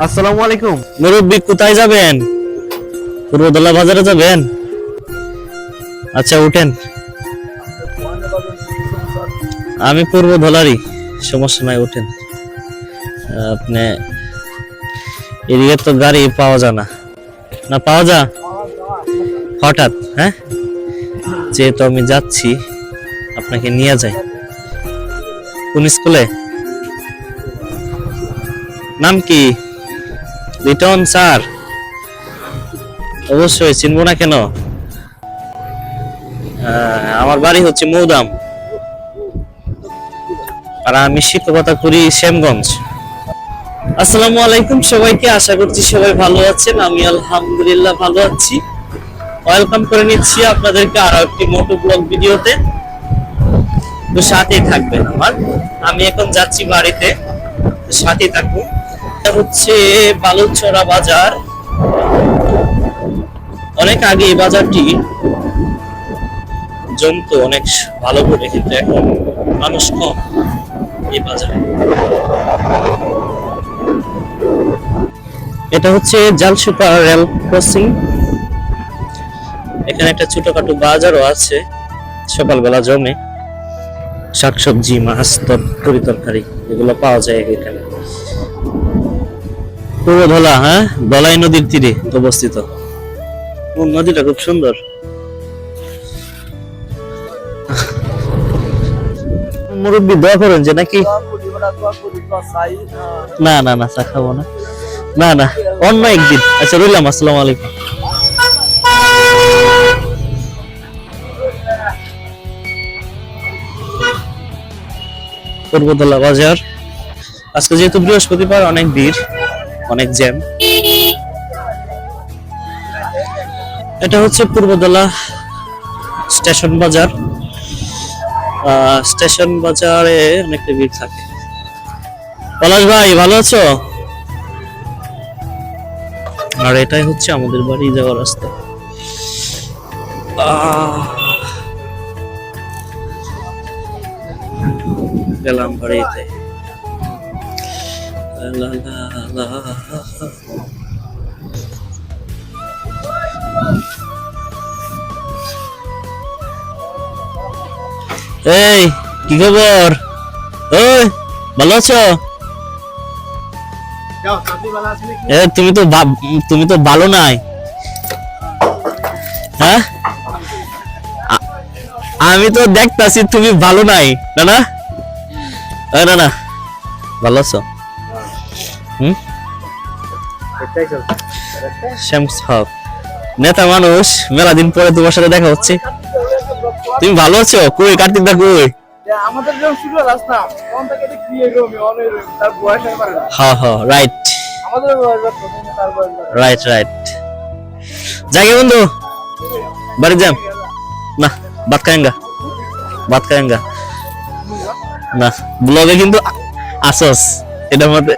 আসসালামু আলাইকুম। মুরব্বি কোথায় যাবেন? পূর্বদলা বাজারে যাবেন? আচ্ছা উঠেন, আমি পূর্বদলারই, সমস্যা নাই, উঠেন। আপনি এদিকে তো গাড়ি পাওয়া যায় না, না পাওয়া যায় হঠাৎ? হ্যাঁ, যেহেতু আমি যাচ্ছি আপনাকে নিয়ে যাই। কোন স্কুলে? নাম কি? লিটন স্যার? অবশ্যই, চিনবো না কেন? আমার বাড়ি হচ্ছে মৌদাম, আর আমি শিক্ষকতা করি শ্যামগঞ্জ। আসসালামু আলাইকুম সবাইকে, আশা করছি সবাই ভালো আছেন। আমি আলহামদুলিল্লাহ ভালো আছি। ওয়েলকাম করে নিচ্ছি আপনাদেরকে আরো একটি মোটো ব্লগ ভিডিওতে। তো সাথেই থাকবেন আমার। আমি এখন যাচ্ছি বাড়িতে, সাথেই থাকুন। এটা হচ্ছে বালুচরা বাজার। অনেক আগে এই বাজারটি জমতো অনেক ভালো করে, কিন্তু এখন মানুষ কম এই বাজারে। এটা হচ্ছে জালসুপা রেল ক্রসিং। এখানে একটা ছোটখাটো বাজারও আছে, সকালবেলা জমে শাকসবজি, মাছ, তরি তরকারি এগুলো পাওয়া যায় এখানে। পূর্বধলা, হ্যাঁ, ধলাই নদীর তীরে অবস্থিত। নদীটা খুব সুন্দর। মুরব্বি দোয়া করেন যে নাকি? না না না, চা খাবো না, না না, অন্য একদিন। আচ্ছা রইলাম, আসসালামু আলাইকুম। পূর্বদলা বাজার আজকে যেহেতু বৃহস্পতিবার, অনেক ভিড়, অনেক জ্যাম। এটা হচ্ছে পূর্বদলা স্টেশন বাজার। স্টেশন বাজারে অনেকটা ভিড় থাকে। পলাশ ভাই ভালো আছো? আর এটাই হচ্ছে আমাদের বাড়ি যাওয়ার রাস্তা। গেলাম বাড়িতে। এই কি খবর? ওই ভালো আছো? তুমি তো ভালো নাই। হ্যাঁ, আমি তো দেখতাছি তুমি ভালো নাই। না না না না, ভালো আছো? নেতা মানুষ, মেলা দিন পরে তোমার সাথে দেখা হচ্ছে। তুমি ভালো আছো? কই কার্তিক দা কই? আমাদের যখন শুরু হলো রাস্তা তখন থেকে দেখি এরকম অনেক তার বয়স হয়ে পারে না। হ্যাঁ হ্যাঁ, রাইট আমাদের বয়স তার বয়স রাইট রাইট। যাই বন্ধু, বাড়ি যাম না, ভাত খাएंगा, ভাত খাएंगा না। ব্লগে কিন্তু আসস, এটার মধ্যে